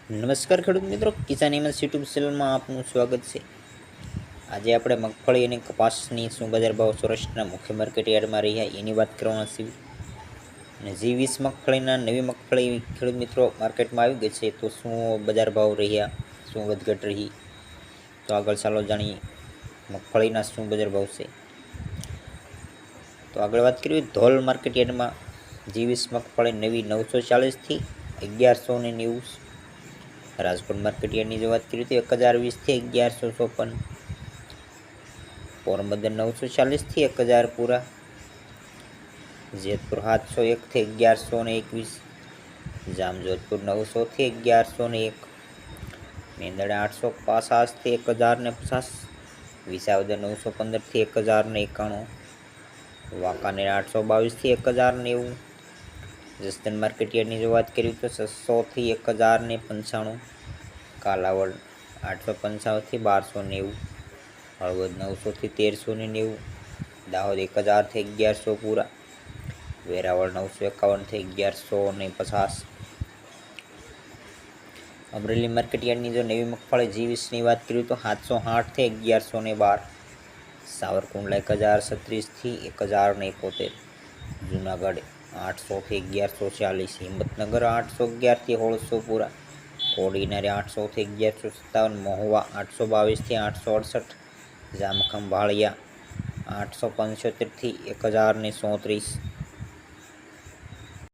નમસ્કાર ખેડૂત મિત્રો, કિસાન ઈમેલ્સ યુટ્યુબ ચેનલમાં આપનું સ્વાગત છે। આજે આપણે મગફળી અને કપાસની શું બજાર ભાવ સૌરાષ્ટ્રના મુખ્ય માર્કેટ યાર્ડમાં રહ્યા એની વાત કરવાના છીએ। અને G20 મગફળીના નવી મગફળી ખેડૂત મિત્રો માર્કેટમાં આવી ગઈ છે, તો શું બજાર ભાવ રહ્યા, શું વધઘટ રહી, તો આગળ ચાલો જાણીએ મગફળીના શું બજાર ભાવ છે। તો આગળ વાત કરીએ ધોલ માર્કેટ યાર્ડમાં G20 મગફળી નવી 940 થી 1190। રાજકોટ માર્કેટ યાર્ડની જો વાત કરીએ તો 1020 થી 1154। પોરબંદર 940 થી 1000 પૂરા। જેતપુર 701 થી 1121। જામજોધપુર 900 થી 1101। મેંદડા 850 થી 1050। વિસાવદર 915 થી 1091। વાંકાનેર 822 થી 1090। જસદણ માર્કેટ યાર્ડની જો વાત કરીએ તો 600 થી 1095। કાલાવડ 855 થી 1290। હળવદ 900 થી 1390। દાહોદ 1000 થી 1100 પૂરા। વેરાવળ 951 થી 1150। અમરેલી માર્કેટ યાર્ડની જો નવી મગફળી G20ની વાત કરીએ તો 708 થી 1112। સાવરકુંડલા 1036 થી 1071। જુનાગઢ 800 થી 1140। હિંમતનગર 811 થી 1600 પૂરા। કોડીનારે 800 થી 1157। મહુવા 822 થી 868। જામખંભાળિયા 875 થી 1034।